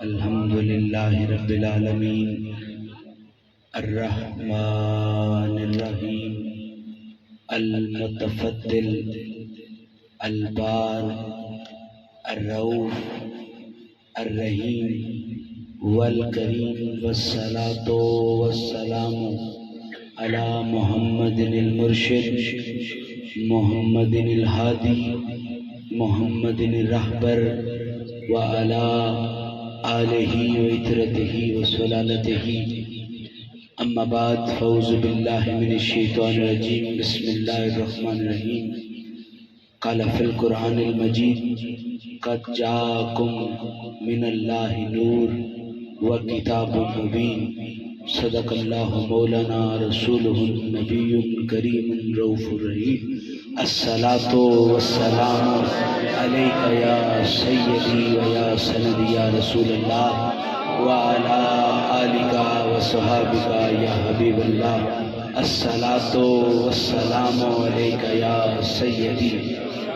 الحمد للہ رب العالمین الرحمن الرحیم المتفضل البار الرؤوف الرحیم والکریم والصلاة والسلام علی محمد المرشد محمد الہادی محمد الرہبر وعلی آلہ وعترتہ وسلالتہ اما بعد فاعوذ باللہ من الشیطان الرجیم بسم اللہ الرحمن الرحیم قال فی القرآن المجید قد جاءکم من اللہ نور وکتاب مبین صدق اللہ مولانا رسولہ النبی الکریم الرؤوف الرحیم الصلاة والسلام علیک یا سیدی و یا سندی یا رسول اللہ وعلا آلک و صحابک یا حبیب اللہ الصلاة والسلام علیک یا سیدی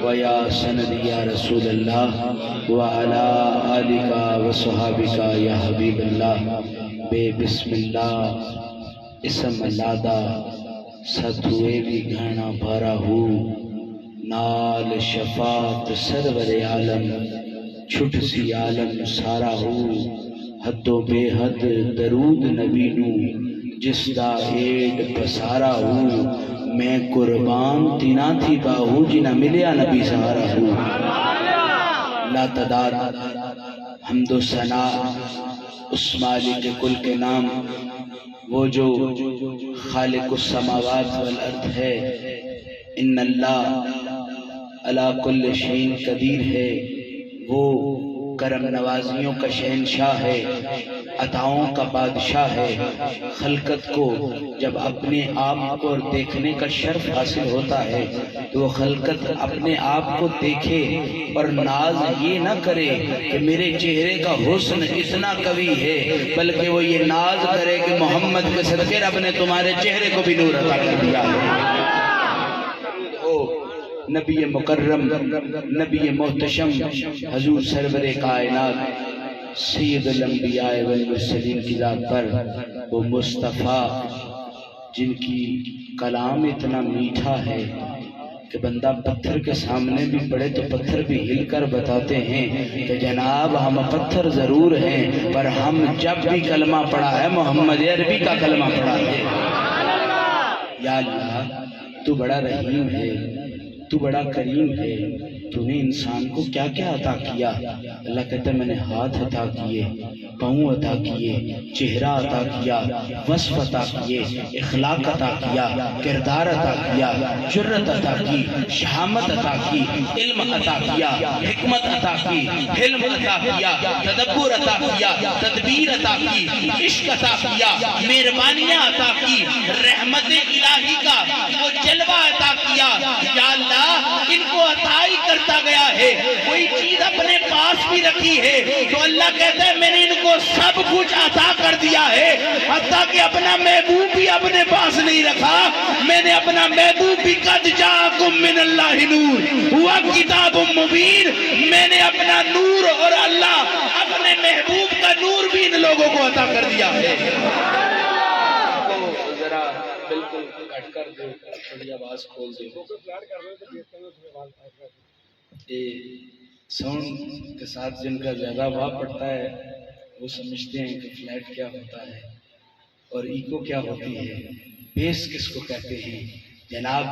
و یا سندی یا رسول اللہ وعلا آلک و صحابک یا حبیب اللہ بے بسم اللہ اسم اللہ دا ستوے بھی گھنا بھرا ہو نال شفاعت سرور عالم چھٹ سی عالم سارا ہو حد و بے حد درود نبی نو جس دا ایڈ پسارا ہو میں قربان تینا تھی باہو جنہ ملیا نبی سہارا ہو لا تعداد حمد و ثنا اس مالک کل کے نام وہ جو خالق السماوات والارض ہے ان اللہ علی کل شیء قدیر ہے وہ کرم نوازیوں کا شہنشاہ ہے عطاؤں کا بادشاہ ہے خلقت کو جب اپنے آپ کو دیکھنے کا شرف حاصل ہوتا ہے تو وہ خلقت اپنے آپ کو دیکھے اور ناز یہ نہ کرے کہ میرے چہرے کا حسن اتنا قوی ہے بلکہ وہ یہ ناز کرے کہ محمد کے صدقے رب نے تمہارے چہرے کو بھی نور عطا کر دیا ہے نبی مکرم نبی محتشم حضور سرور کائنات سید الانبیاء والمرسلین کی ذات پر وہ مصطفیٰ جن کی کلام اتنا میٹھا ہے کہ بندہ پتھر کے سامنے بھی پڑے تو پتھر بھی ہل کر بتاتے ہیں کہ جناب ہم پتھر ضرور ہیں پر ہم جب بھی کلمہ پڑھا ہے محمد عربی کا کلمہ پڑھا ہے یا اللہ تو بڑا رحیم ہے تو بڑا کریم ہے تو نے انسان کو کیا کیا عطا کیا اللہ کہتا ہے میں نے ہاتھ عطا کیے پاؤں عطا کیے چہرہ عطا کیا وصف عطا کیے اخلاق عطا کیا کردار عطا کیا جرت عطا کی شہامت عطا کی علم عطا کیا حکمت عطا کی حلم عطا کیا تدبر عطا کیا تدبیر عطا کی عشق عطا کیا مہربانیاں عطا کی رحمت الہی کا وہ جلوہ عطا کیا یا اللہ ان کو عطا ہی کرتا گیا ہے کوئی چیز اپنے پاس بھی رکھی ہے تو اللہ کہتا ہے میں نے ان کو سب کچھ عطا کر دیا ہے حتیٰ کہ اپنا محبوب بھی اپنے پاس نہیں رکھا میں نے اپنا محبوب بھی قد جاءکم من اللہ نور ہوا کتاب مبین میں نے اپنا نور اور اللہ اپنے محبوب کا نور بھی ان لوگوں کو عطا کر دیا ہے ذرا بالکل کٹ کر دو تھوڑی آواز کھول دو ساؤنڈ کے ساتھ جن کا زیادہ واہ پڑتا ہے وہ سمجھتے ہیں کہ فلیٹ کیا ہوتا ہے اور ایکو کیا ہوتی ہے بیس کس کو کہتے ہیں جناب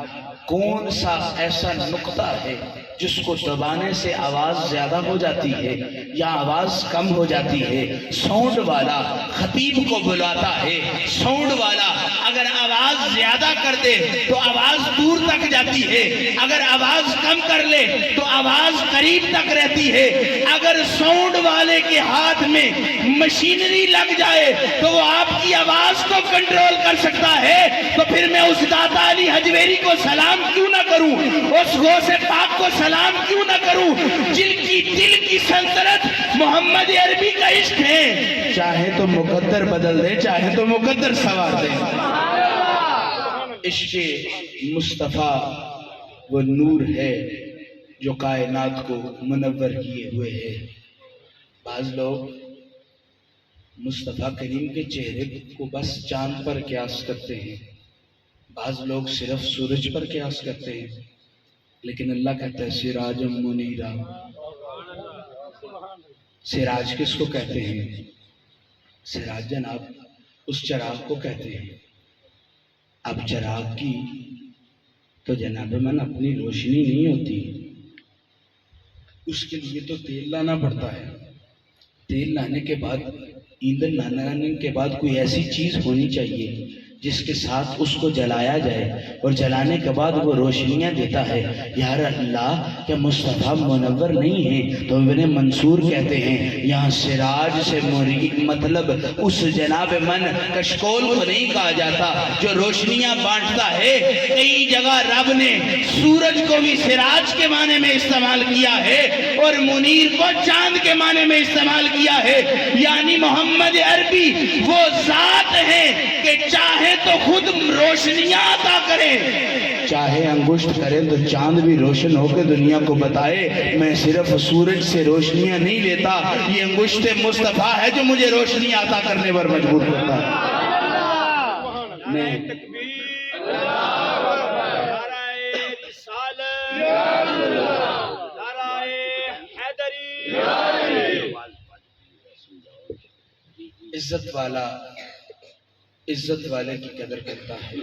کون سا ایسا نقطہ ہے جس کو دبانے سے آواز زیادہ ہو جاتی ہے یا آواز کم ہو جاتی ہے ساؤنڈ والا خطیب کو بلاتا ہے ساؤنڈ والا اگر آواز زیادہ کر دے تو آواز دور تک جاتی ہے اگر آواز کم کر لے تو آواز قریب تک رہتی ہے اگر ساؤنڈ والے کے ہاتھ میں مشینری لگ جائے تو وہ آپ کی آواز کو کنٹرول کر سکتا ہے تو پھر میں اس داتا علی حجویری کو سلام کیوں نہ کروں اس غوث پاک کو سلام کیوں نہ کروں جن کی دل کی سلطنت محمد عربی کا عشق ہے چاہے تو مقدر بدل دے چاہے تو مقدر سوار دے عشق مصطفیٰ وہ نور ہے جو کائنات کو منور کیے ہوئے ہے بعض لوگ مصطفیٰ کریم کے چہرے کو بس چاند پر قیاس کرتے ہیں، بعض لوگ صرف سورج پر قیاس کرتے ہیں، لیکن اللہ کہتا ہے سراج منیرا۔ سراج کس کو کہتے ہیں؟ سراج جناب اس چراغ کو کہتے ہیں۔ اب چراغ کی تو جناب من اپنی روشنی نہیں ہوتی، اس کے لیے تو تیل لانا پڑتا ہے۔ تیل لانے کے بعد، ایندھن لانے کے بعد کوئی ایسی چیز ہونی چاہیے جس کے ساتھ اس کو جلایا جائے، اور جلانے کے بعد وہ روشنیاں دیتا ہے۔ یار اللہ کیا مصطفیٰ منور نہیں ہیں؟ تو ابن منصور کہتے ہیں یہاں سراج سے مطلب اس جناب من کشکول کو نہیں کہا جاتا جو روشنیاں بانٹتا ہے۔ کئی جگہ رب نے سورج کو بھی سراج کے معنی میں استعمال کیا ہے اور منیر کو چاند کے معنی میں استعمال کیا ہے، یعنی محمد عربی وہ ذات ہے کہ چاہے تو خود روشنیاں عطا کرے، چاہے انگشت کرے تو چاند بھی روشن ہو کے دنیا کو بتائے میں صرف سورج سے روشنیاں نہیں لیتا، یہ انگشت مصطفیٰ ہے جو مجھے روشنیاں عطا کرنے پر مجبور کرتا ہے۔ عزت والے کی قدر کرتا ہے،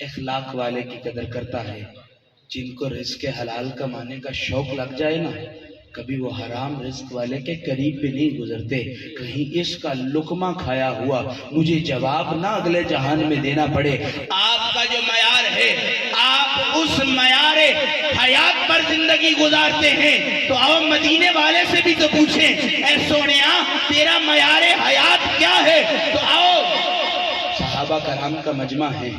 اخلاق والے کی قدر کرتا ہے۔ جن کو رزق حلال کمانے کا شوق لگ جائے نا، کبھی وہ حرام رزق والے کے قریب بھی نہیں گزرتے، کہیں اس کا لقمہ کھایا ہوا مجھے جواب نہ اگلے جہان میں دینا پڑے۔ آپ کا جو معیار ہے، آپ اس معیار حیات پر زندگی گزارتے ہیں، تو آؤ مدینے والے سے بھی تو پوچھیں اے سونیا تیرا معیار حیات کیا ہے؟ تو آؤ صحابہ کرام کا مجمع ہے،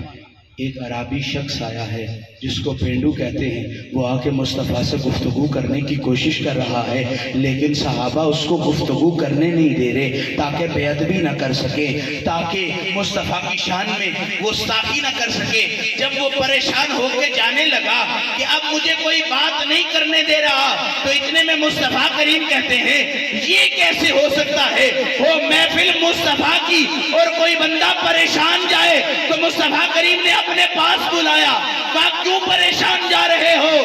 ایک عربی شخص آیا ہے جس کو پینڈو کہتے ہیں، وہ آ کے مصطفیٰ سے گفتگو کرنے کی کوشش کر رہا ہے، لیکن صحابہ اس کو گفتگو کرنے نہیں دے رہے تاکہ بے ادبی نہ کر سکے، تاکہ مصطفیٰ کی شان میں گستاخی نہ کر سکے۔ جب وہ پریشان ہو کے جانے لگا کہ اب مجھے کوئی بات نہیں کرنے دے رہا، تو اتنے میں مصطفیٰ کریم کہتے ہیں یہ کیسے ہو سکتا ہے؟ وہ محفل مصطفیٰ کی اور کوئی بندہ پریشان جائے تو مصطفیٰ کریم نے اپنے پاس بلایا، کہا کیوں پریشان جا رہے ہو؟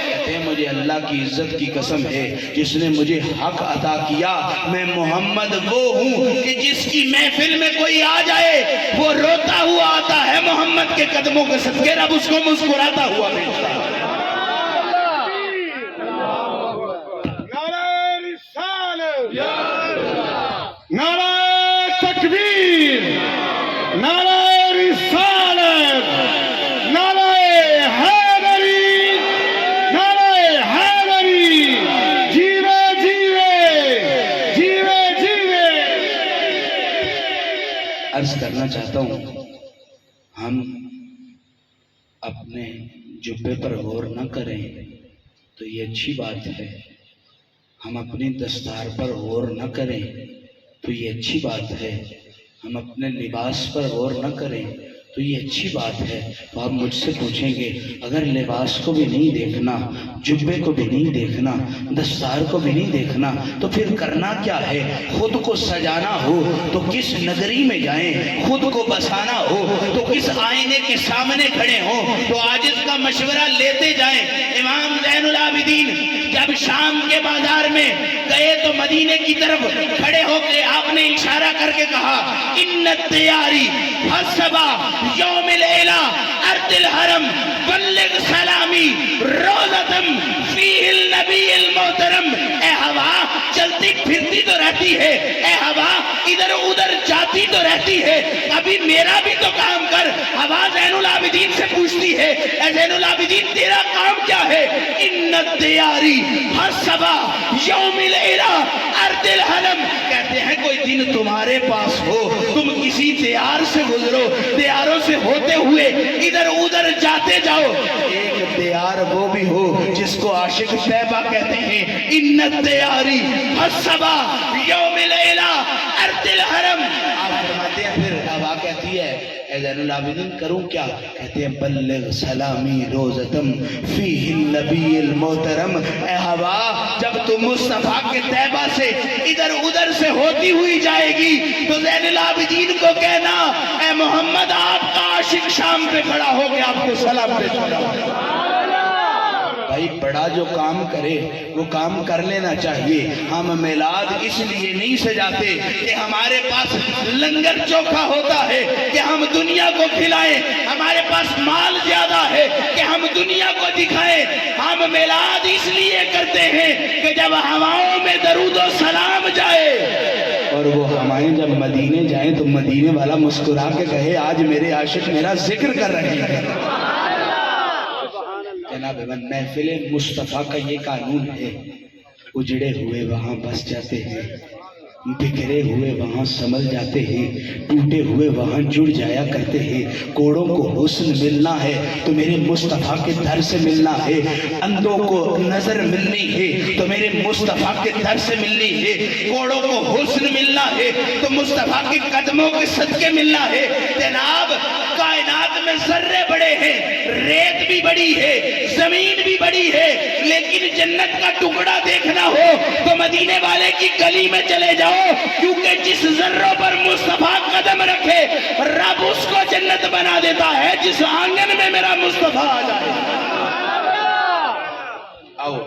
کہتے ہیں مجھے اللہ کی عزت کی قسم ہے جس نے مجھے حق عطا کیا، میں محمد وہ ہوں کہ جس کی محفل میں کوئی آ جائے وہ روتا ہوا آتا ہے، محمد کے قدموں کے صدقے رب اس کو مسکراتا ہوا بھیجتا ہے۔ نعرہ رسالت، نعرہ تکبیر، نعرہ رسالت، نعرہ حیدری، نعرہ حیدری، جیوے جیوے، جیوے جیوے۔ عرض کرنا چاہتا ہوں ہم اپنے جبے پر غور نہ کریں تو یہ اچھی بات ہے، ہم اپنی دستار پر غور نہ کریں تو یہ اچھی بات ہے، ہم اپنے لباس پر غور نہ کریں تو یہ اچھی بات ہے۔ تو آپ مجھ سے پوچھیں گے اگر لباس کو بھی نہیں دیکھنا، جبے کو بھی نہیں دیکھنا، دستار کو بھی نہیں دیکھنا تو پھر کرنا کیا ہے؟ خود کو سجانا ہو تو کس نگری میں جائیں، خود کو بسانا ہو تو کس آئینے کے سامنے کھڑے ہوں تو عاجز کا مشورہ لیتے جائیں۔ امام زین العابدین جب شام کے بازار میں گئے تو مدینے کی طرف کھڑے ہو کے آپ نے اشارہ کر کے کہا ان التیاری حسبا یوم العلا ارض الحرم بلغ سلامی روزتم فیہ النبی المحترم۔ اے ہوا چلتی پھرتی تو رہتی ہے، اے ہوا ادھر ادھر جاتی تو رہتی ہے، ابھی میرا بھی تو کام کر۔ ہوا زین العابدین سے پوچھتی ہے اے زین العابدین تیرا کام کیا ہے؟ ان التیاری حسبا یوم العلا ارض الحرم، کہتے ہیں کوئی دن تمہارے پاس ہو، تم کسی دیار سے گزرو، دیاروں سے ہوتے ہوئے ادھر ادھر جاتے جاؤ، ایک دیار وہ بھی ہو جس کو عاشق طیبہ کہتے ہیں۔ ان التیاری حسبا یوم العلا ارض الحرم، آپ فرماتے ہیں پھر ہوا کہتی ہے اے زین العابدین کروں کیا؟ کہتے ہیں بلغ سلامی روزتم فیہ النبی المحترم، اے ہوا جب تم مصطفیٰ کے طیبہ سے ادھر ادھر سے ہوتی ہوئی جائے گی تو زین العابدین کو کہنا اے محمد آپ کا عاشق شام پہ کھڑا ہو کے آپ کو سلام پیش کرا۔ بھائی بڑا جو کام کرے وہ کام کر لینا چاہیے۔ ہم میلاد اس لیے نہیں سجاتے کہ ہمارے پاس لنگر چوکھا ہوتا ہے کہ ہم دنیا کو کھلائیں، ہمارے پاس مال زیادہ ہے کہ ہم دنیا کو دکھائیں۔ ہم میلاد اس لیے کرتے ہیں کہ جب ہواؤں میں درود و سلام جائے اور وہ ہوائیں جب مدینے جائیں تو مدینے والا مسکرا کے کہے آج میرے عاشق میرا ذکر کر رہے ہیں۔ جناب محفل مصطفیٰ کا یہ قانون ہے، اجڑے ہوئے وہاں بس جاتے ہیں، بکھرے ہوئے وہاں سنبھل جاتے ہیں، ٹوٹے ہوئے وہاں جڑ جایا کرتے ہیں۔ کوڑوں کو حسن ملنا ہے تو میرے مصطفیٰ کے در سے ملنا ہے، اندھوں کو نظر ملنی ہے تو میرے مصطفیٰ کے در سے ملنی ہے، کوڑوں کو حسن ملنا ہے تو مصطفیٰ کے قدموں کے صدقے ملنا ہے۔ جناب کائنات میں ذرے بڑے ہیں، ریت بھی بڑی ہے، زمین بھی بڑی ہے، لیکن جنت کا ٹکڑا دیکھنا ہو تو مدینے والے کی گلی میں چلے جاؤ، کیونکہ جس ذروں پر مصطفیٰ قدم رکھے رب اس کو جنت بنا دیتا ہے، جس آنگن میں میرا مصطفیٰ آ جائے۔ آؤ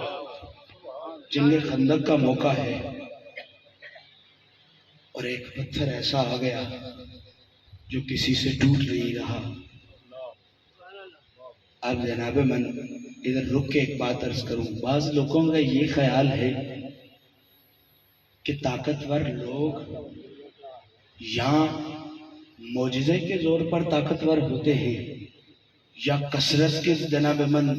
جنگ خندق کا موقع ہے اور ایک پتھر ایسا آ گیا جو کسی سے ٹوٹ نہیں رہا۔ اب جناب من ادھر رک کے ایک بات عرض کروں، بعض لوگوں کا یہ خیال ہے کہ طاقتور لوگ یا معجزے کے زور پر طاقتور ہوتے ہیں یا کثرت کے جناب من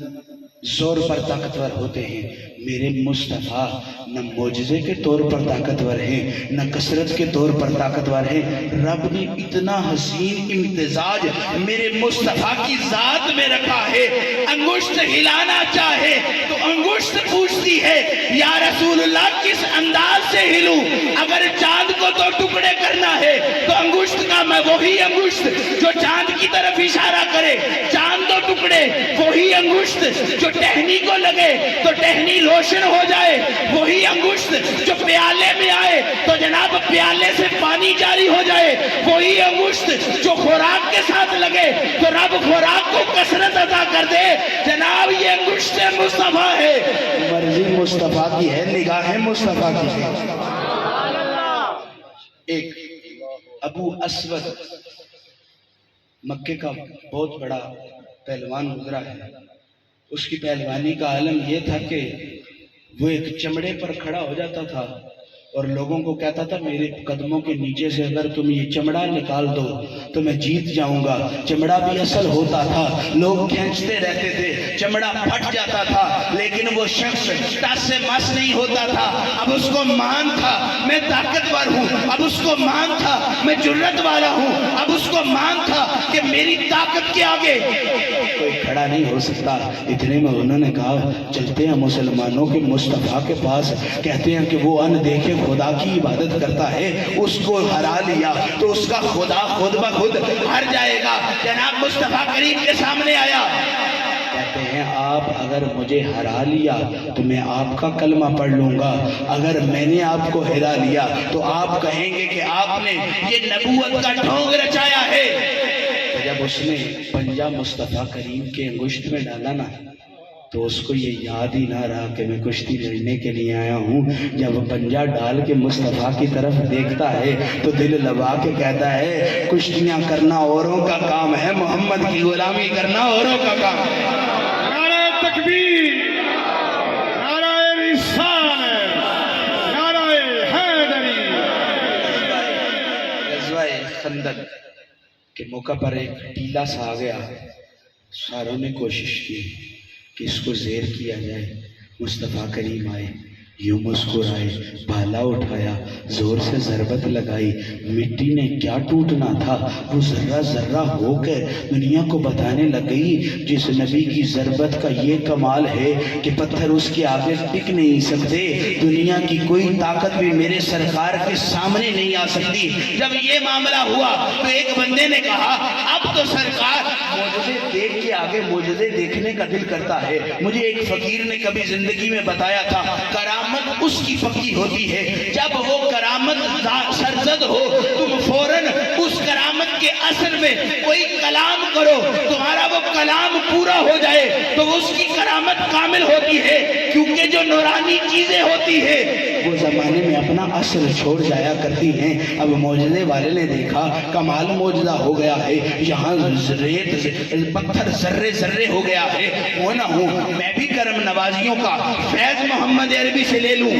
زور پر طاقتور ہوتے ہیں۔ میرے مصطفیٰ نہ معجزے کے طور پر طاقتور ہیں نہ کثرت کے طور پر طاقتور ہیں۔ رب نے اتنا حسین امتزاج میرے مصطفیٰ کی ذات میں رکھا ہے، انگشت ہلانا چاہے تو انگشت پوچھتی ہے یا رسول اللہ کس انداز سے ہلوں؟ اگر چاند کو تو ٹکڑے کرنا ہے تو انگشت کا میں وہی انگشت جو چاند کی طرف اشارہ کرے، چاند تو ٹکڑے، وہی انگشت جو ٹہنی کو لگے تو ٹہنی روشن ہو جائے، وہی انگشت جو پیالے میں آئے تو جناب پیالے سے پانی جاری ہو جائے، وہی انگشت جو خوراک کے ساتھ لگے تو رب خوراک کو کثرت عطا کر دے۔ جناب یہ انگشت مصطفیٰ ہے، مرضی مصطفیٰ کی ہے، نگاہ مصطفیٰ کی ہے۔ ایک ابو اسود مکے کا بہت بڑا پہلوان گزرا ہے، اس کی پہلوانی کا عالم یہ تھا کہ وہ ایک چمڑے پر کھڑا ہو جاتا تھا اور لوگوں کو کہتا تھا میرے قدموں کے نیچے سے اگر تم یہ چمڑا نکال دو تو میں جیت جاؤں گا۔ چمڑا بھی اصل ہوتا تھا، لوگ کھینچتے رہتے تھے، چمڑا پھٹ جاتا تھا، لیکن وہ شخص ٹس سے مس نہیں ہوتا تھا۔ اب اس کو مان تھا میں طاقتور ہوں، اب اس کو مان تھا میں جرت والا ہوں، اب اس کو مان تھا کہ میری طاقت کے آگے کوئی کھڑا نہیں ہو سکتا۔ اتنے میں انہوں نے کہا چلتے ہیں مسلمانوں کے مصطفیٰ کے پاس، کہتے ہیں کہ وہ ان دیکھے خدا کی عبادت کرتا ہے، اس کو ہرا لیا تو اس کا خدا خود بخود ہر جائے گا۔ جناب مصطفیٰ کریم کے سامنے آیا، کہتے ہیں آپ اگر مجھے ہرا لیا تو میں آپ کا کلمہ پڑھ لوں گا، اگر میں نے آپ کو ہرا لیا تو آپ کہیں گے کہ آپ نے یہ نبوت کا ڈھونگ رچایا ہے۔ جب اس نے پنجہ مصطفیٰ کریم کے انگشت میں ڈالا نا تو اس کو یہ یاد ہی نہ رہا کہ میں کشتی لڑنے کے لیے آیا ہوں۔ جب پنجہ ڈال کے مصطفیٰ کی طرف دیکھتا ہے تو دل لبا کے کہتا ہے کشتیاں کرنا اوروں کا کام ہے، محمد کی غلامی کرنا اوروں کا کام ہے۔ نعرہ تکبیر، نعرہ رسالت، نعرہ حیدری۔ غزوہ خندق کے موقع پر ایک ٹیلا سا آ گیا، ساروں نے کوشش کی کہ اس کو زیر کیا جائے۔ مصطفیٰ کریم آئے، یوں مسکرائے، بھالا اٹھایا، زور سے ضربت لگائی، مٹی نے کیا ٹوٹنا تھا، وہ ذرہ ذرہ ہو کر دنیا کو بتانے لگ گئی جس نبی کی ضربت کا یہ کمال ہے کہ پتھر اس کے آگے ٹک نہیں سکتے، دنیا کی کوئی طاقت بھی میرے سرکار کے سامنے نہیں آ سکتی۔ جب یہ معاملہ ہوا تو ایک بندے نے کہا اب تو سرکار معجزے دیکھ کے آگے معجزے دیکھنے کا دل کرتا ہے۔ مجھے ایک فقیر نے کبھی زندگی میں بتایا تھا، کرامت اس کی پکی ہوتی ہے جب وہ کرامت سرزد ہو، تم فوراً اس کرامت کے اثر میں کوئی کلام کرو، تمہارا وہ کلام پورا ہو جائے تو اس کی کرامت کامل ہوتی ہے، کیونکہ جو نورانی چیزیں ہوتی ہے وہ زمانے میں اپنا اثر چھوڑ جایا کرتی ہیں۔ اب معجزے والے نے دیکھا کمال معجزہ ہو گیا ہے، یہاں ریت پتھر ذرے ذرے ہو گیا ہے، وہ نہ ہوں میں بھی کرم نوازیوں کا فیض محمد عربی سے لے لوں۔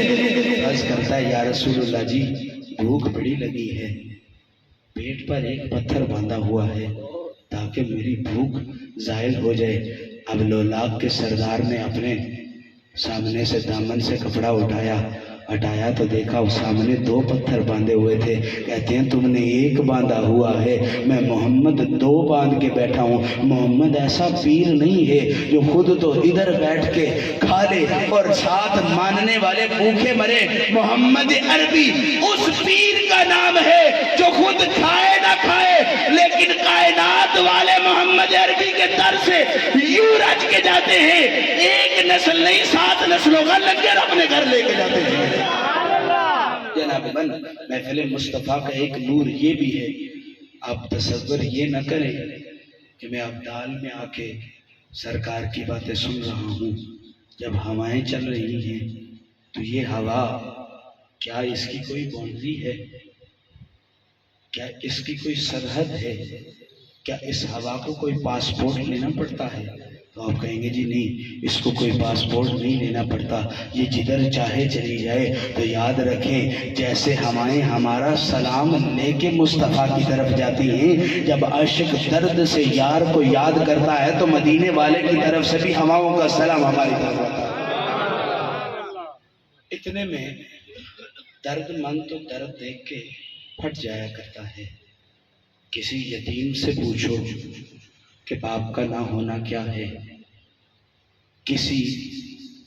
عرض کرتا ہے یا رسول اللہ جی بھوک بڑی لگی ہے، پیٹ پر ایک پتھر باندھا ہوا ہے تاکہ میری بھوک زائل ہو جائے۔ اب لولاک کے سردار نے اپنے سامنے سے دامن سے کپڑا ہٹایا تو دیکھا اس سامنے 2 پتھر باندھے ہوئے تھے۔ کہتے ہیں تم نے ایک باندھا ہوا ہے، میں محمد 2 باندھ کے بیٹھا ہوں۔ محمد ایسا پیر نہیں ہے جو خود تو ادھر بیٹھ کے کھا لے اور ساتھ ماننے والے بھوکے مرے۔ محمد عربی اس پیر کا نام ہے جو خود کھائے نہ کھائے لیکن کائنات والے محمد عربی کے در سے یوں رج کے جاتے ہیں، ایک نسل نہیں 7 نسلوں کا لنگر اپنے گھر لے کے جاتے ہیں۔ جناب من محفل مصطفیٰ کا ایک نور یہ بھی ہے، آپ تصور یہ نہ کریں کہ میں ابدال میں آ کے سرکار کی باتیں سن رہا ہوں۔ جب ہوائیں چل رہی ہیں تو یہ ہوا کیا اس کی کوئی باؤنڈری ہے؟ کیا اس کی کوئی سرحد ہے؟ کیا اس ہوا کو کوئی پاسپورٹ لینا پڑتا ہے؟ تو آپ کہیں گے جی نہیں، اس کو کوئی پاسپورٹ نہیں لینا پڑتا، یہ جدھر چاہے چلی جائے۔ تو یاد رکھیں جیسے ہوائیں ہمارا سلام لے کے مصطفیٰ کی طرف جاتی ہیں، جب عاشق درد سے یار کو یاد کرتا ہے تو مدینے والے کی طرف سے بھی ہواؤں کا سلام ہماری طرف آتا ہے۔ اتنے میں درد مند تو درد دیکھ کے پھٹ جایا کرتا ہے۔ کسی یتیم سے پوچھو کہ باپ کا نہ ہونا کیا ہے، کسی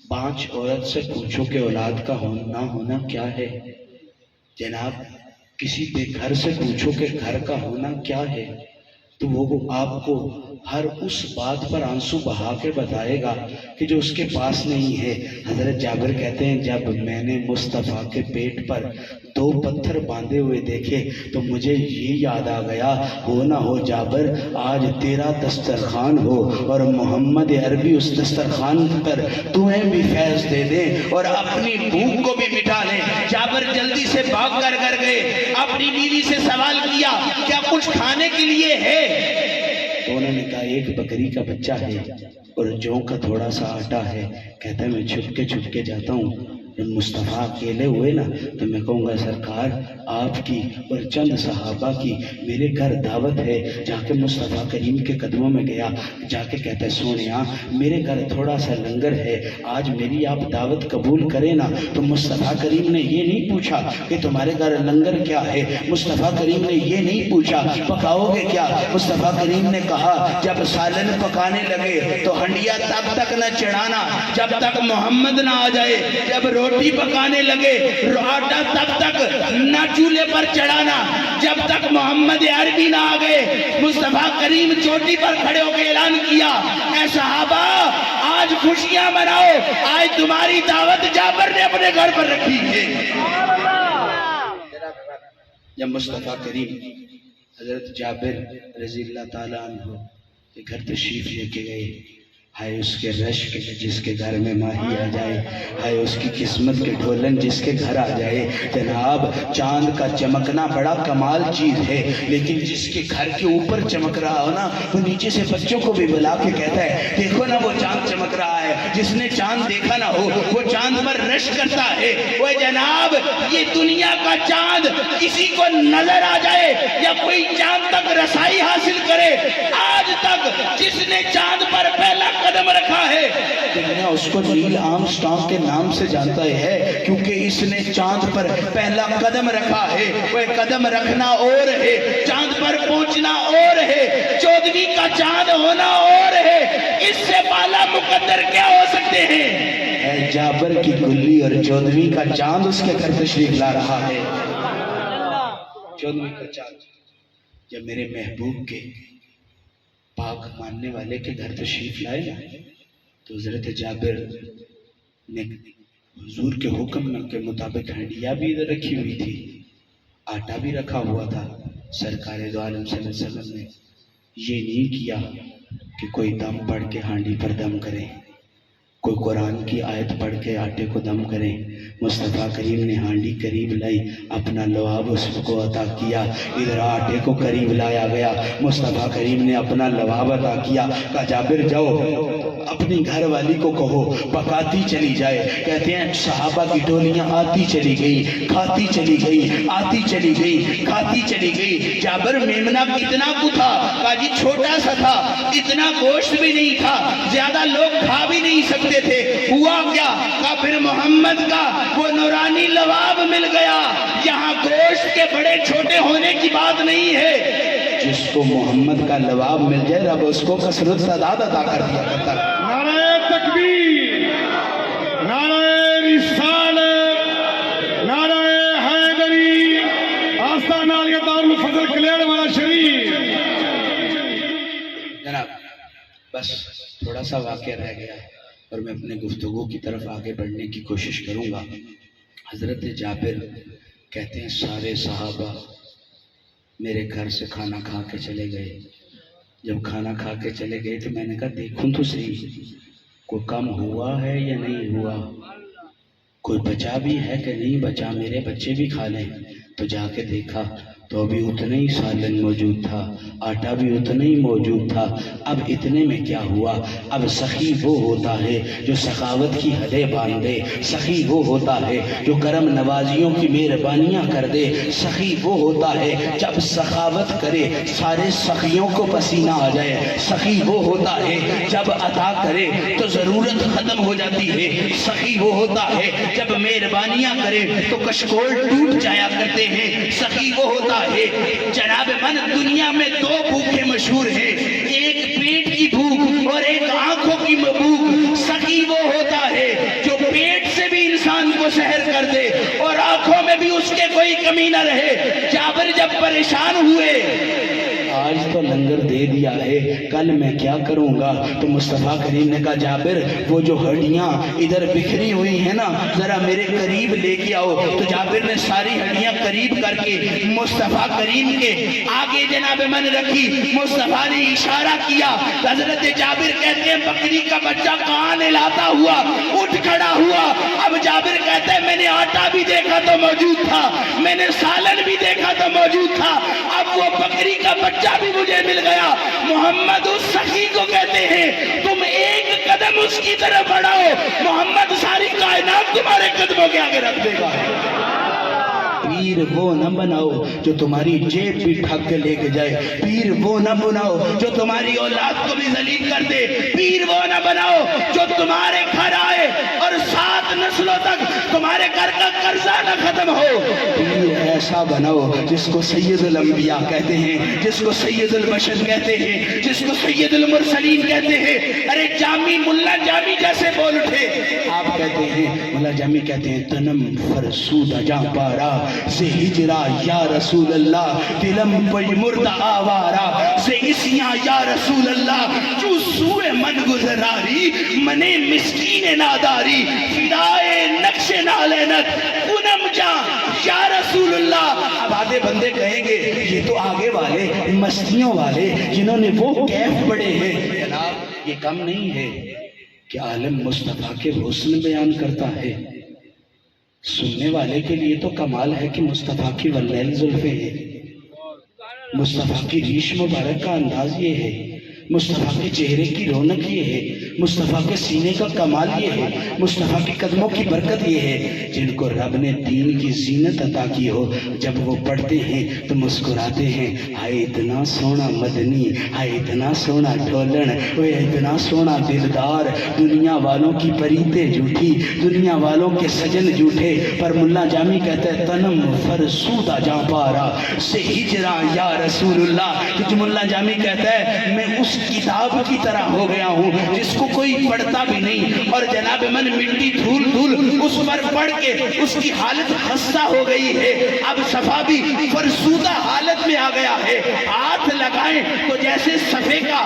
پانچ عورت سے پوچھو کہ اولاد کا نہ ہونا کیا ہے، جناب کسی بے گھر سے پوچھو کہ گھر کا ہونا کیا ہے، تو وہ آپ کو ہر اس بات پر آنسو بہا کے بتائے گا کہ جو اس کے پاس نہیں ہے۔ حضرت جابر کہتے ہیں جب میں نے مصطفیٰ کے پیٹ پر 2 پتھر باندھے ہوئے دیکھے تو مجھے یہ یاد آ گیا، ہو نہ ہو جابر آج تیرا دسترخوان ہو اور محمد عربی اس دسترخوان پر تمہیں بھی فیض دے دیں اور اپنی بھوک کو بھی مٹا لیں۔ جابر جلدی سے بھاگ کر گئے، اپنی بیوی سے سوال کیا کیا کچھ کھانے کے لیے ہے؟ تو انہوں نے کہا ایک بکری کا بچہ ہے اور جو کا تھوڑا سا آٹا ہے۔ کہتا ہے میں چھپ کے جاتا ہوں، جب مصطفیٰ اکیلے ہوئے نا تو میں کہوں گا سرکار آپ کی اور چند صحابہ کی میرے گھر دعوت ہے۔ جا کے مصطفیٰ کریم کے قدموں میں گیا، جا کے کہتا ہے سونیا میرے گھر تھوڑا سا لنگر ہے، آج میری آپ دعوت قبول کریں نا۔ تو مصطفیٰ کریم نے یہ نہیں پوچھا کہ تمہارے گھر لنگر کیا ہے، مصطفیٰ کریم نے یہ نہیں پوچھا پکاؤ گے کیا۔ مصطفیٰ کریم نے کہا جب سالن پکانے لگے تو ہنڈیا تب تک نہ چڑھانا جب تک محمد نہ آ جائے، جب روٹی پکانے لگے آٹا تب تک نہ چولہے پر چڑھانا جب تک محمد عربی نہ آ گئے۔ مصطفیٰ کریم چوٹی پر کھڑے ہو کے اعلان کیا اے صحابہ آج خوشیاں مناؤ، آج تمہاری دعوت جابر نے اپنے گھر پر رکھی ہے۔ جب مصطفیٰ کریم حضرت جابر رضی اللہ تعالیٰ عنہ کے گھر تشریف لے کے گئے، ہائے اس کے رشک جس کے گھر میں ماہی آ جائے، ہائے اس کی قسمت کے ڈھولن جس کے گھر آ جائے۔ جناب چاند کا چمکنا بڑا کمال چیز ہے، لیکن جس کے گھر کے اوپر چمک رہا ہو نا وہ نیچے سے بچوں کو بھی بلا کے کہتا ہے دیکھو نا وہ چاند چمک رہا ہے۔ جس نے چاند دیکھا نہ ہو وہ چاند پر رشک کرتا ہے۔ وہ جناب یہ دنیا کا چاند کسی کو نظر آ جائے یا کوئی چاند تک رسائی حاصل کرے، آج تک جس نے چاند پر پہلا قدم رکھا ہے دنیا اس کو نیل آرمسٹرانگ کے نام سے جانتا ہے، کیونکہ اس نے چاند پر پہلا قدم رکھا ہے۔ وہ قدم رکھنا اور ہے، چاند پر پہنچنا اور ہے، 14ویں کا چاند ہونا اور ہے، اس سے بالا مقدر کیا ہو سکتے ہیں؟ اے جابر کی گلی اور 14ویں کا چاند اس کے گھر تشریف لا رہا ہے۔ 14ویں کا چاند جب میرے محبوب کے پاک ماننے والے کے گھر تشریف لائے نا، تو حضرت جابر نے حضور کے حکم کے مطابق ہنڈیا بھی ادھر رکھی ہوئی تھی، آٹا بھی رکھا ہوا تھا۔ سرکار دو عالم صلی اللہ علیہ وسلم نے یہ نہیں کیا کہ کوئی دم پڑھ کے ہانڈی پر دم کرے، کوئی قرآن کی آیت پڑھ کے آٹے کو دم کرے۔ مصطفیٰ کریم نے ہانڈی قریب لائی، اپنا لواب اس کو عطا کیا، ادھر آٹے کو قریب لایا گیا، مصطفیٰ کریم نے اپنا لواب عطا کیا۔ کہا جابر جاؤ اپنی گھر والی کو کہو پکاتی چلی جائے۔ کہتے ہیں صحابہ کی ٹولیاں آتی چلی گئی، کھاتی چلی گئی، آتی چلی گئی، کھاتی چلی گئی۔ جابر میمنہ کتنا کو تھا؟ کہا جی چھوٹا سا تھا، اتنا گوشت بھی نہیں تھا، زیادہ لوگ کھا بھی نہیں سکتے تھے۔ ہوا کیا؟ کہا پھر محمد کا وہ نورانی لواب مل گیا۔ یہاں گوشت کے بڑے چھوٹے ہونے کی بات نہیں ہے، جس کو محمد کا لواب مل جائے رب اس کو کثرت تعداد عطا کر دیا کرتا ہے۔ نعرہ تکبیر، نعرہ رسالت، نعرہ حیدری، آستانہ عالیہ دارالفضل کلیڑ والا شریف۔ جناب بس تھوڑا سا واقعہ رہ گیا اور میں اپنے گفتگو کی طرف آگے بڑھنے کی کوشش کروں گا۔ حضرت جابر کہتے ہیں سارے صحابہ میرے گھر سے کھانا کھا کے چلے گئے۔ جب کھانا کھا کے چلے گئے تو میں نے کہا دیکھوں تو صحیح کوئی کم ہوا ہے یا نہیں ہوا، کوئی بچا بھی ہے کہ نہیں بچا، میرے بچے بھی کھا لیں۔ تو جا کے دیکھا تو ابھی اتنا ہی سالن موجود تھا، آٹا بھی اتنا ہی موجود تھا۔ اب اتنے میں کیا ہوا؟ اب سخی وہ ہوتا ہے جو سخاوت کی حدیں باندھ دے، سخی وہ ہوتا ہے جو کرم نوازیوں کی مہربانیاں کر دے، سخی وہ ہوتا ہے جب سخاوت کرے سارے سخیوں کو پسینہ آ جائے، سخی وہ ہوتا ہے جب عطا کرے تو ضرورت ختم ہو جاتی ہے، سخی وہ ہوتا ہے جب مہربانیاں کرے تو کشکول ٹوٹ جایا کرتے ہیں، سخی وہ ہوتا ہے۔ جناب من دنیا میں دو بھوکیں مشہور ہیں، ایک پیٹ کی بھوک اور ایک آنکھوں کی بھوک۔ سخی وہ ہوتا ہے جو پیٹ سے بھی انسان کو سحر کر دے اور آنکھوں میں بھی اس کے کوئی کمی نہ رہے۔ جابر جب پریشان ہوئے آج تو لنگر دے دیا ہے کل میں کیا کروں گا، تو مصطفیٰ کریم نے کہا جابر وہ جو ہڈیاں ادھر بکھری ہوئی ہیں نا ذرا میرے قریب لے کے آؤ۔ تو جابر نے ساری ہڈیاں قریب کر کے مصطفیٰ کریم کے آگے جناب من رکھی، مصطفیٰ نے اشارہ کیا۔ حضرت جابر کہتے ہیں بکری کا بچہ کان ہلاتا ہوا اٹھ کھڑا ہوا۔ اب جابر کہتے ہیں میں نے آٹا بھی دیکھا تو موجود تھا، میں نے سالن بھی دیکھا تو موجود تھا، اب وہ بکری کا بچہ بھی مجھے مل گیا۔ محمد اس سخی کو کہتے ہیں تم ایک قدم اس کی طرف بڑھاؤ، محمد ساری کائنات تمہارے قدموں کے آگے رکھ دے گا۔ پیر وہ نہ بناؤ جو تمہاری جیب بھی ٹھگ کے لے کے جائے، پیر وہ نہ بناؤ جو تمہاری اولاد کو بھی ذلیل کر دے، پیر وہ نہ بناؤ جو تمہارے گھر آئے اور 7 نسلوں تک تمہارے گھر کا قرضہ نہ ختم ہو۔ پیر ایسا بناؤ جس کو سید الانبیاء کہتے ہیں، جس کو سید البشر کہتے ہیں، جس کو سید المرسلین کہتے ہیں۔ ارے جامی ملا جامی جیسے بول اٹھے، آپ کہتے ہیں ملا جامی کہتے ہیں تنم فرسودہ جاں پارا سے ہجرا یا رسول اللہ، دلم پی مردہ آوارا سے اسیاں یا رسول اللہ، جو سوئے من گزراری منے مسکین ناداری، فدائے نقش نالینت انم جاں یا رسول اللہ۔ اب آدھے بندے کہیں گے یہ تو آگے والے مستیوں والے جنہوں نے وہ کیف پڑے ہیں، جناب یہ کم نہیں ہے کہ عالم مصطفیٰ کے حسن بیان کرتا ہے، سننے والے کے لیے تو کمال ہے کہ مصطفیٰ کی واللیل زلفیں ہیں، مصطفیٰ کی ریش مبارک کا انداز یہ ہے، مصطفیٰ کے چہرے کی رونق یہ ہے، مصطفیٰ کے سینے کا کمال یہ ہے، مصطفیٰ کے قدموں کی برکت یہ ہے۔ جن کو رب نے دین کی زینت عطا کی ہو جب وہ پڑھتے ہیں تو مسکراتے ہیں، ہائے اتنا سونا مدنی، ہائے اتنا سونا ڈھولن، وہ اتنا سونا دلدار، دنیا والوں کی پریتیں جھوٹی، دنیا والوں کے سجن جھوٹے، پر ملا جامی کہتا ہے تنم فرسودہ جاں پارا سے ہجرا یا رسول اللہ۔ کچھ ملا جامی کہتا ہے میں اس کتاب کی طرح ہو گیا ہوں جس کو کو کوئی پڑھتا بھی نہیں، اور جناب من مٹی دھول دھول اس پر پڑھ کے اس کی حالت خستہ ہو گئی ہے۔ اب صفا بھی فرسودہ حالت میں آ گیا ہے، ہاتھ لگائیں تو جیسے صفے کا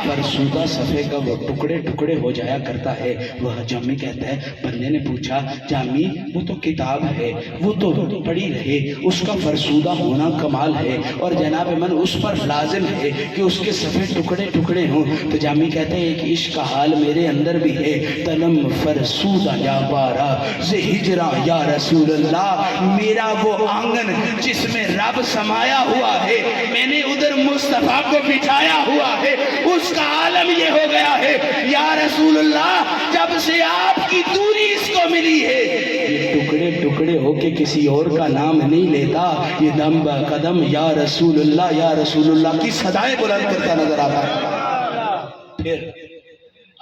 فرسودہ صفے کا وہ ٹکڑے ٹکڑے ہو جایا کرتا ہے۔ وہ جامی کہتا ہے، بندے نے پوچھا جامی وہ تو کتاب ہے، وہ تو پڑھی رہے، اس کا فرسودہ ہونا کمال ہے، اور جناب من اس پر لازم ہے کہ اس کے صفے ٹکڑے ٹکڑے ہوں۔ تو جامی کہتے ہیں ایک عشق کا حال میرے اندر بھی ہے، تنم فرسودہ یا بارہ سے ہجرہ یا رسول اللہ، میرا وہ آنگن جس میں رب سمایا ہوا ہے، میں نے ادھر مصطفیٰ کو بٹھایا ہوا ہے، اس کا عالم یہ ہو گیا ہے یا رسول اللہ جب سے آپ کی دوری اس کو ملی ہے، یہ ٹکڑے ٹکڑے ہو کے کسی اور کا نام نہیں لیتا، یہ دم با قدم یا رسول اللہ کی صدائیں بلند کرتا نظر آتا ہے۔ پھر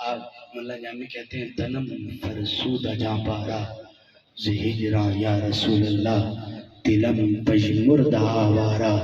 آپ مولا جامی کہتے ہیں تنم فرسودہ جاں پارا زہجرا یا رسول اللہ، دلم پژمردہ آوارا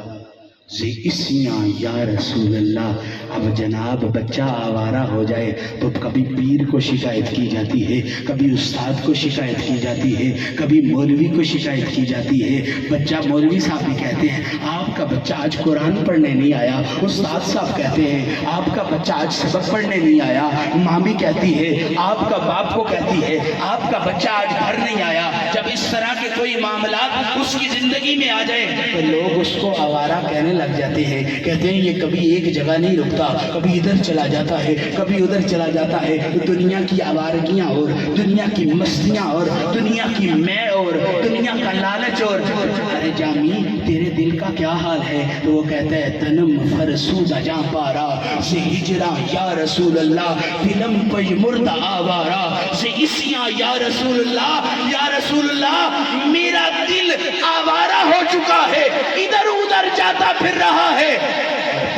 زی اسیاں یا رسول اللہ۔ اب جناب بچہ آوارہ ہو جائے تو کبھی پیر کو شکایت کی جاتی ہے، کبھی استاد کو شکایت کی جاتی ہے، کبھی مولوی کو شکایت کی جاتی ہے۔ بچہ مولوی صاحب بھی کہتے ہیں آپ کا بچہ آج قرآن پڑھنے نہیں آیا، استاد صاحب کہتے ہیں آپ کا بچہ آج سبق پڑھنے نہیں آیا، ماں بھی کہتی ہے آپ کا باپ کو کہتی ہے آپ کا بچہ آج گھر نہیں آیا۔ جب اس طرح کے کوئی معاملات اس کی زندگی میں آ جائے تو لوگ اس کو آوارہ کہنے لگ جاتے ہیں، کہتے ہیں یہ کبھی ایک جگہ نہیں رکتا، کبھی ادھر چلا جاتا ہے، کبھی ادھر چلا جاتا ہے، دنیا کی آوارگیاں اور دنیا کی مستیاں اور دنیا کی میں اور دنیا کا لالچ اور ارے جامی تیرے دل کا کیا حال ہے؟ تو وہ کہتا ہے تنم فرسودہ جاں پارا سے ہجرا یا رسول اللہ، دلم پژمردہ آوارا سے اسیاں یا رسول اللہ، یا رسول اللہ میرا دل آوارہ ہو چکا ہے، ادھر ادھر جاتا پھر رہا ہے،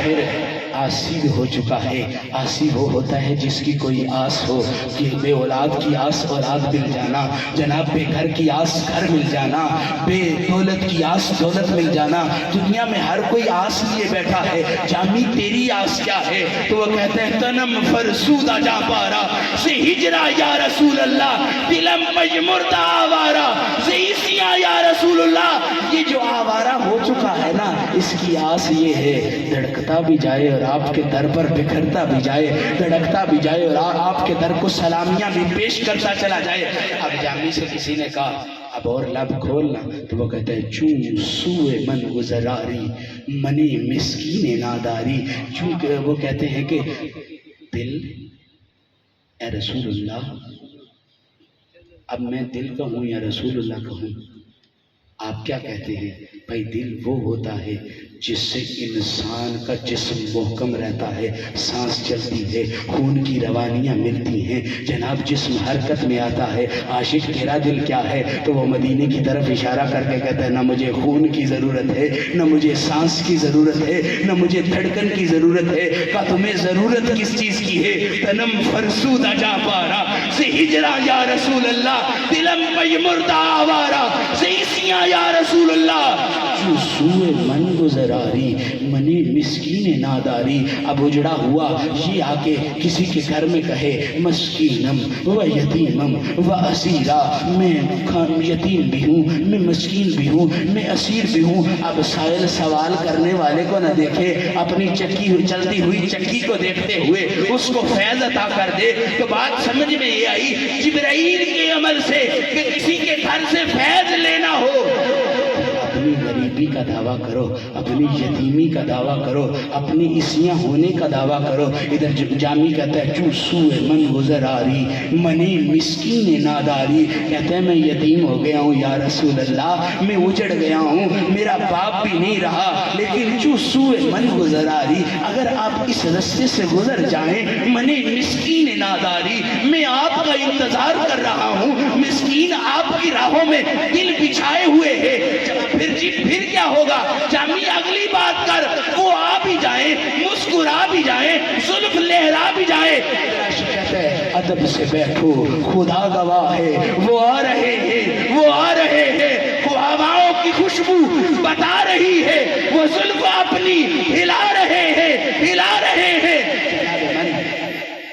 پھر آسی ہو چکا ہے۔ آسی وہ ہوتا ہے جس کی کوئی آس ہو، کہ بے اولاد کی آس اولاد مل جانا، جناب بے گھر کی آس گھر مل جانا، بے دولت کی آس دولت مل جانا، دنیا میں ہر کوئی آس لیے بیٹھا ہے۔ جامی تیری آس کیا ہے؟ تو وہ کہتے ہیں تنم فرسودہ جاں پارا سے ہجرا یا رسول اللہ، دلم پژمردہ آوارہ سے اسیاں یا رسول اللہ۔ یہ جو آوارہ ہو چکا ہے نا، اس کی آس یہ ہے دھڑکتا بھی جائے اور آپ کے در پر بکھرتا بھی جائے، دھڑکتا بھی جائے اور آپ کے در کو سلامیاں بھی پیش کرتا چلا جائے۔ اب جامی سے کسی نے کہا اب اور لب کھولنا، تو وہ کہتے ہیں چون سوئے من گزراری منی مسکین ناداری، چونکہ وہ کہتے ہیں کہ دل اے رسول اللہ، اب میں دل کہوں یا رسول اللہ کہوں، آپ کیا کہتے ہیں؟ بھائی دل وہ ہوتا ہے جس سے انسان کا جسم محکم رہتا ہے، سانس چلتی ہے، خون کی روانیاں ملتی ہیں، جناب جسم حرکت میں آتا ہے۔ عاشق تیرا دل کیا ہے؟ تو وہ مدینے کی طرف اشارہ کر کے کہتا ہے نہ مجھے خون کی ضرورت ہے، نہ مجھے سانس کی ضرورت ہے، نہ مجھے دھڑکن کی ضرورت ہے۔ کہا تمہیں ضرورت کس چیز کی ہے؟ تنم فرسودہ جاں پارا سے ہجرا یا رسول اللہ، دلم پژمردہ آوارہ سے اسیاں یا رسول اللہ، جو سوئے من گزراری منی مسکین ناداری۔ اب اجڑا ہوا یہ آ کے کسی کے گھر میں کہے مسکینم و یتیمم و اسیرا، میں یتیم بھی ہوں، میں مسکین بھی ہوں، میں اسیر بھی ہوں۔ اب سائل سوال کرنے والے کو نہ دیکھے، اپنی چلتی ہوئی چکی کو دیکھتے ہوئے اس کو فیض عطا کر دے۔ تو بات سمجھ میں یہ آئی جبرائیل کے عمل سے کہ کسی کے گھر سے فیض لینا ہو، اپنی غریبی کا دعویٰ کرو، اپنی یتیمی کا دعویٰ کرو، اپنی اسیاں ہونے کا دعویٰ کرو۔ ادھر جامی کہتا ہے چوں سوئے من گزراری منی مسکین ناداری، کہتے ہیں میں یتیم ہو گیا ہوں یا رسول اللہ، میں اجڑ گیا ہوں، میرا باپ بھی نہیں رہا، لیکن چوں سوئے من گزراری، اگر آپ اس رستے سے گزر جائیں منی مسکین ناداری، میں آپ کا انتظار کر رہا ہوں، مسکین آپ کی راہوں میں دل بچھائے ہوئے ہے۔ پھر کیا ہوگا؟ جامی اگلی بات کر، وہ آ بھی جائیں، مسکرا بھی جائیں، زلف لہرا بھی جائیں، کہتے ہیں ادب سے بیٹھو خدا گواہ ہے، وہ آ رہے ہیں، وہ آ رہے ہیں، وہ ہواؤں کی خوشبو بتا رہی ہے، وہ زلف اپنی ہلا رہے ہیں، ہلا رہے ہیں۔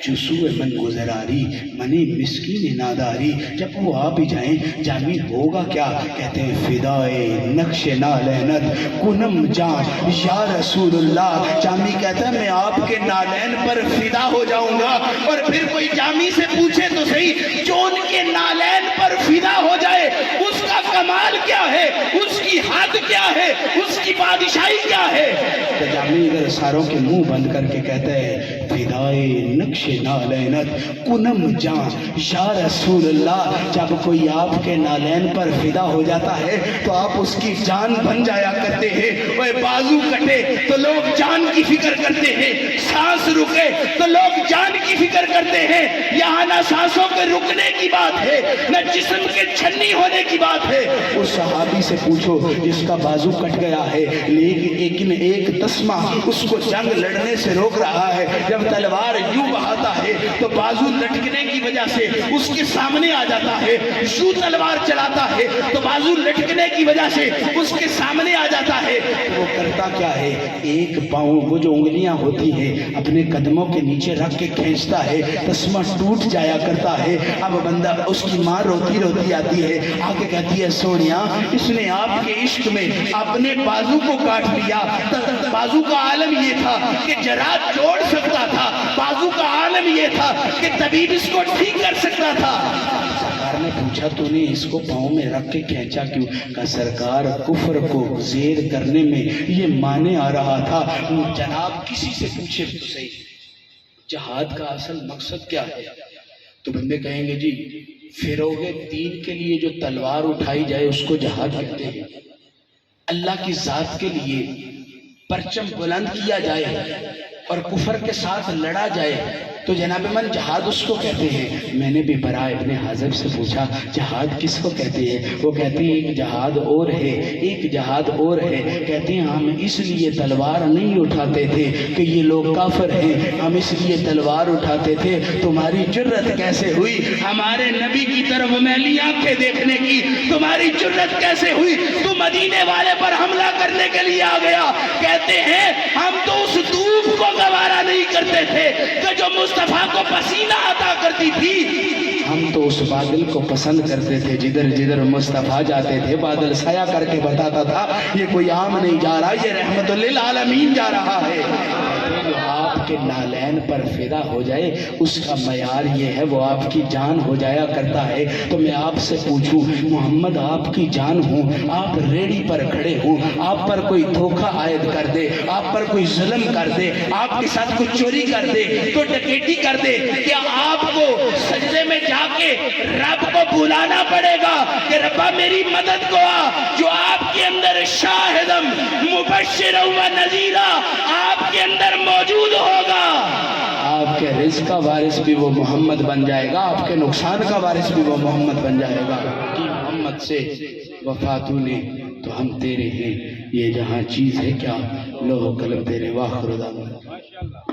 جو شسوء من گزراری منی مسکین ناداری. جب وہ آ بھی جائیں جامی ہوگا کیا؟ کہتے ہیں فدائے نقش نالینت کنم جان یا رسول اللہ. جامی کہتا ہے میں آپ کے نالین پر فدا ہو جاؤں گا. اور پھر کوئی جامی سے پوچھے تو صحیح جو ان کے نالین پر فدا ہو جائے اس کا کمال کیا ہے، اس کی حد کیا ہے، اس کی بادشاہی کیا ہے؟ تو جامی ادھر ساروں کے منہ بند کر کے کہتا ہے فدائے نقش نالینت کنم جان یا رسول اللہ. جب کوئی آپ کے نالین پر فدا ہو جاتا ہے تو آپ اس کی جان بن جایا کرتے ہیں. وہ بازو کٹے تو لوگ جان کی فکر کرتے ہیں، سانس رکے تو لوگ جان کی فکر کرتے ہیں. یہاں نہ سانسوں کے رکنے کی بات ہے نہ جسم کے چھنی ہونے کی بات ہے. اس صحابی سے پوچھو جس کا بازو کٹ گیا ہے لیکن ایک تسمہ اس کو جنگ لڑنے سے روک رہا ہے. جب تلوار یوں بہاتا ہے تو بازو لٹکنے کی وجہ سے اس کے سامنے آ جاتا ہے. یوں تلوار چلاتا ہے تو بازو لٹکنے کی وجہ سے اس کے سامنے آ جاتا ہے. وہ کرتا کیا ہے؟ ایک پاؤں وہ جو انگلیاں ہوتی ہیں اپنے قدموں کے نیچے رکھ کے کھینچتا ہے، تسمہ ٹوٹ جایا کرتا ہے. اب بندہ اس کی ماں روتی روتی آتی ہے، آگے کہتی ہے سونیا اس نے آپ کے عشق میں اپنے بازو کو کاٹ لیا. بازو کا عالم یہ تھا کہ جراح جوڑ سکتا تھا، بازو کا عالم یہ تھا کہ طبیب اس کو ٹھیک کر سکتا تھا. سرکار نے پوچھا تو نے اس کو پاؤں میں رکھ کے کھینچا کیوں؟ کہا سرکار کفر کو زیر کرنے میں یہ مانے آ رہا تھا. جناب کسی سے پوچھے تو صحیح جہاد کا اصل مقصد کیا ہے تو بندے کہیں گے جی فروغ دین کے لیے جو تلوار اٹھائی جائے اس کو جہاد کہتے ہیں. اللہ کی ذات کے لیے پرچم بلند کیا جائے اور کفر کے ساتھ لڑا جائے تو جناب من جہاد اس کو کہتے ہیں. میں نے بھی براء ابن حازب سے پوچھا جہاد کس کو کہتے ہیں؟ وہ کہتے ہیں ایک جہاد اور ہے، ایک جہاد اور ہے. کہتے ہیں ہم اس لیے تلوار نہیں اٹھاتے تھے کہ یہ لوگ کافر ہیں، ہم اس لیے تلوار اٹھاتے تھے تمہاری جرت کیسے ہوئی ہمارے نبی کی طرف میلی آنکھیں دیکھنے کی؟ تمہاری جرت کیسے ہوئی تو مدینے والے پر حملہ کرنے کے لیے آ گیا؟ کہتے ہیں ہم تو اس دھوپ کو گوارا نہیں کرتے تھے کہ جو مصطفیٰ کو پسینہ عطا کرتی تھی، ہم تو اس بادل کو پسند کرتے تھے جدھر جدھر مصطفیٰ جاتے تھے بادل سایہ کر کے بتاتا تھا یہ کوئی عام نہیں جا رہا، یہ رحمت للعالمین جا رہا ہے. جو آپ کے نالین پر فدا ہو جائے اس کا معیار یہ ہے وہ آپ کی جان ہو جایا کرتا ہے. تو میں آپ سے پوچھوں محمد آپ کی جان ہوں، آپ ریڑی پر کھڑے ہوں، آپ پر کوئی دھوکہ عائد کر دے، آپ پر کوئی ظلم کر دے، آپ کے ساتھ کوئی چوری کر دے تو ڈکیٹی کر دے، کیا آپ کو سجدے میں جا کے رب کو بلانا پڑے گا کہ ربا میری مدد کو آ؟ جو آپ کے اندر شاہدم مبشر و نذیرہ آپ کے اندر موجود ہوگا، آپ کے رزق کا وارث بھی وہ محمد بن جائے گا، آپ کے نقصان کا وارث بھی وہ محمد بن جائے گا. کہ محمد سے وفاتو نے تو ہم تیرے ہیں، یہ جہاں چیز ہے کیا لوہ قلم تیرے. واخر دعوانا